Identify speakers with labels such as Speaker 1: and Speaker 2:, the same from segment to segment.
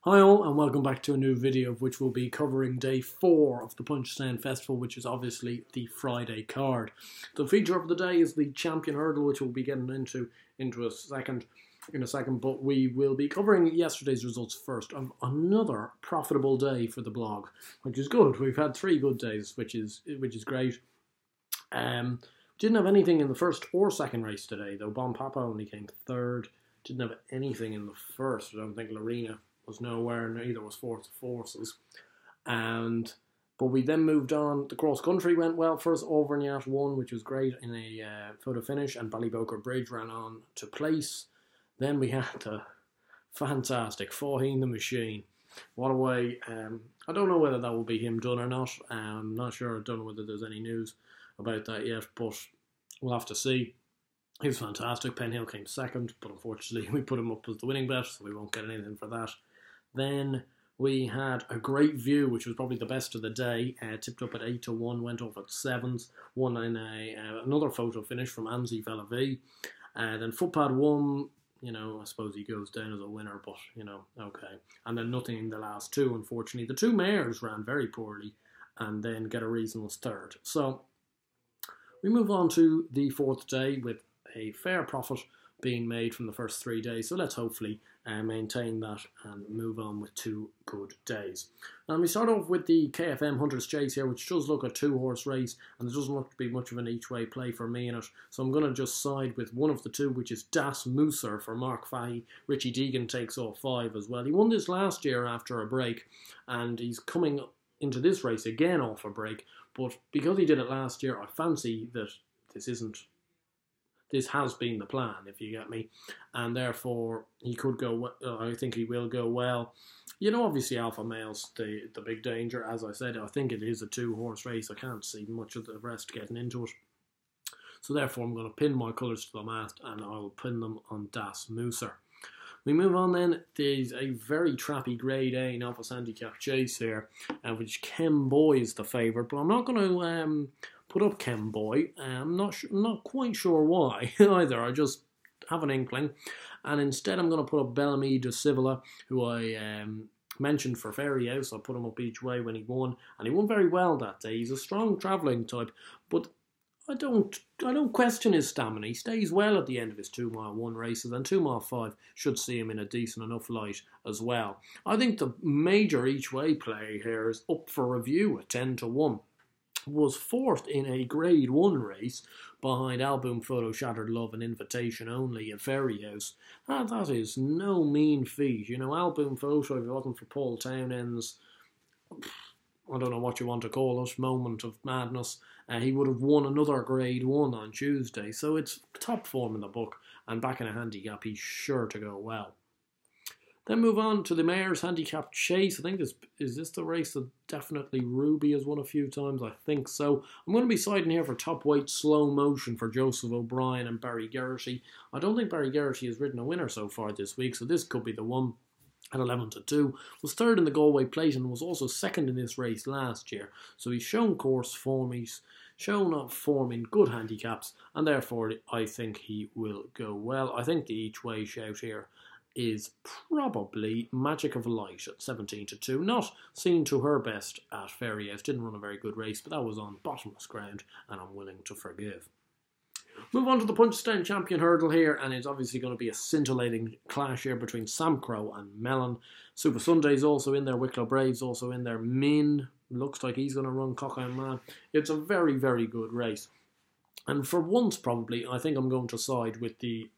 Speaker 1: Hi all and welcome back to a new video of which will be covering day 4 of the Punchestown Festival, which is obviously the Friday card. The feature of the day is the champion hurdle, which we'll be getting into in a second, but we will be covering yesterday's results first. Another profitable day for the blog, which is good. We've had 3 good days, which is great. Didn't have anything in the first or second race today, though. Bon Papa only came third. Didn't have anything in the first. I don't think Lorena was nowhere, neither was Fourth Forces. But we then moved on. The cross country went well for us. Auvergnat won, which was great in a photo finish, and Ballyboker Bridge ran on to place. Then we had the fantastic Faugheen the Machine. What a way. I don't know whether that will be him done or not. I'm not sure. I don't know whether there's any news about that yet, but we'll have to see. He was fantastic. Penhill came second, but unfortunately we put him up as the winning bet, so we won't get anything for that. Then we had a great view, which was probably the best of the day. Tipped up at 8 to 1, went off at 7s, won in another photo finish from Anzi Vela V. Then Footpad won. I suppose he goes down as a winner, but, okay. And then nothing in the last 2, unfortunately. The 2 mares ran very poorly and then get a reasonable third. So we move on to the 4th day with a fair profit being made from the first 3 days. So let's hopefully maintain that and move on with 2 good days. And we start off with the KFM Hunter's Chase here, which does look a 2-horse race, and there doesn't look to be much of an each-way play for me in it. So I'm going to just side with one of the 2, which is Das Mooser for Mark Fahey. Richie Deegan takes off 5 as well. He won this last year after a break, and he's coming into this race again off a break. But because he did it last year, I fancy that this has been the plan, if you get me, and therefore he could go. I think he will go well. Obviously Alpha Male's the big danger. As I said, I think it is a 2-horse race. I can't see much of the rest getting into it. So therefore I'm going to pin my colours to the mast, and I'll pin them on Das Mooser. We move on then. There's a very trappy Grade A novice handicap chase here, which Kem Boy is the favourite, but I'm not going to put up Kem Boy. I'm not quite sure why either. I just have an inkling, and instead I'm going to put up Bellamy de Civila, who I mentioned for Fairy House. I put him up each way when he won, and he won very well that day. He's a strong travelling type, but I don't question his stamina. He stays well at the end of his 2-mile 1 races, and 2-mile 5 should see him in a decent enough light as well. I think the major each way play here is Up for Review at 10 to 1. Was 4th in a Grade 1 race behind Album Photo Shattered Love and Invitation Only at Fairy House. That is no mean feat. Album Photo, if it wasn't for Paul Townend's, I don't know what you want to call it, moment of madness, he would have won another Grade 1 on Tuesday. So it's top form in the book, and back in a handicap, he's sure to go well. Then move on to the Mayor's Handicap Chase. I think is this the race that definitely Ruby has won a few times? I think so. I'm going to be siding here for top weight Slow Motion for Joseph O'Brien and Barry Geraghty. I don't think Barry Geraghty has ridden a winner so far this week, so this could be the one. At 11 to 2, was 3rd in the Galway Plate and was also 2nd in this race last year. So he's shown course form, he's shown up form in good handicaps, and therefore I think he will go well. I think the each way shout here is probably Magic of Light at 17 to 2. Not seen to her best at Fairy House, didn't run a very good race, but that was on bottomless ground, and I'm willing to forgive. Move on to the Punchestown Champion Hurdle here, and it's obviously going to be a scintillating clash here between Sam Crow and Mellon. Super Sunday's also in there, Wicklow Brave's also in there, Min looks like he's going to run Cockhound Man. It's a very, very good race. And for once, probably, I think I'm going to side with the...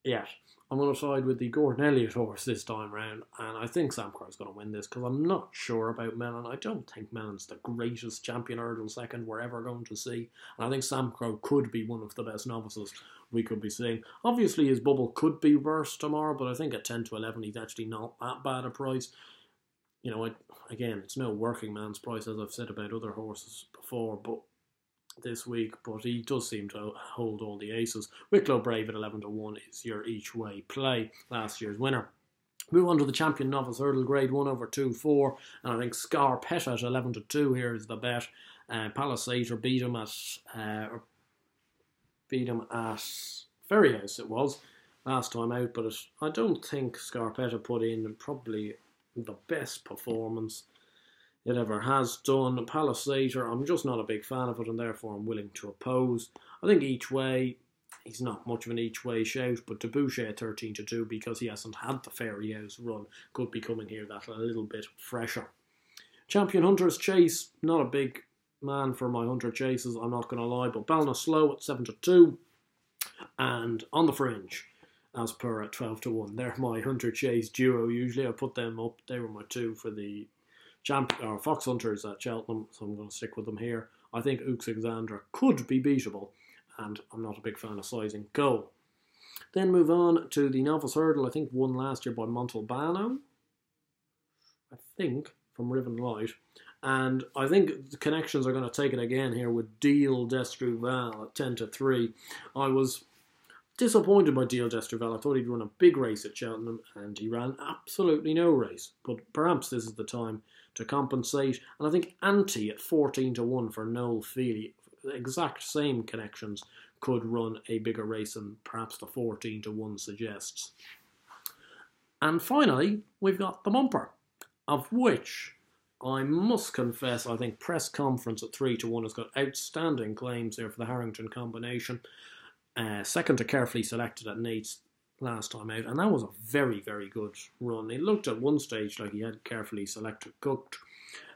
Speaker 1: Yeah, I'm going to side with the Gordon Elliott horse this time round, and I think Sam Crow's going to win this because I'm not sure about Mellon. I don't think Mellon's the greatest champion hurdle second we're ever going to see, and I think Sam Crow could be one of the best novices we could be seeing. Obviously his bubble could be worse tomorrow, but I think at 10 to 11 he's actually not that bad a price. Again, it's no working man's price, as I've said about other horses before, but this week, but he does seem to hold all the aces. Wicklow Brave at 11 to 1 is your each way play, last year's winner. Move on to the Champion Novice Hurdle, Grade 1 over 2-4, and I think Scarpetta at 11 to 2 here is the bet. Palisator beat him at Ferry House, it was. last time out, but I don't think Scarpetta put in probably the best performance it ever has done. Palisator, I'm just not a big fan of it, and therefore I'm willing to oppose. I think each way, he's not much of an each way shout, but Debouche 13-2 because he hasn't had the Fairy House run could be coming here that a little bit fresher. Champion Hunters Chase, not a big man for my Hunter Chases, I'm not going to lie, but Ballinasloe at 7-2, and On the Fringe as per at 12-1. They're my Hunter Chase duo. Usually I put them up. They were my two for the Fox Hunters at Cheltenham, so I'm going to stick with them here. I think Ux Alexandra could be beatable, and I'm not a big fan of sizing goal. Then move on to the Novice Hurdle, I think won last year by Montalbano, I think, from Riven Light. And I think the connections are going to take it again here with Deal Destruval at 10-3. I was disappointed by Deal Destruval. I thought he'd run a big race at Cheltenham, and he ran absolutely no race. But perhaps this is the time to compensate. And I think Ante at 14-1 for Noel Feely, the exact same connections, could run a bigger race than perhaps the 14-1 suggests. And finally, we've got the bumper, of which I must confess I think Press Conference at 3-1 has got outstanding claims there for the Harrington combination. Second to Carefully Selected at Nate's last time out, and that was a very, very good run. It looked at one stage like he had Carefully Selected cooked.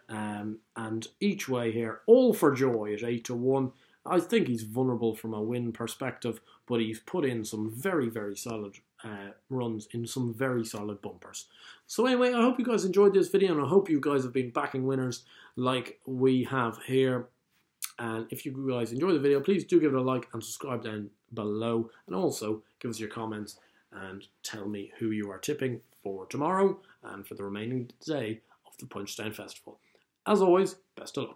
Speaker 1: And each way here, All for Joy at 8-1. I think he's vulnerable from a win perspective, but he's put in some very, very solid runs in some very solid bumpers. So anyway, I hope you guys enjoyed this video, and I hope you guys have been backing winners like we have here. And if you guys enjoy the video, please do give it a like and subscribe down below. And also give us your comments and tell me who you are tipping for tomorrow and for the remaining day of the Punchestown Festival. As always, best of luck.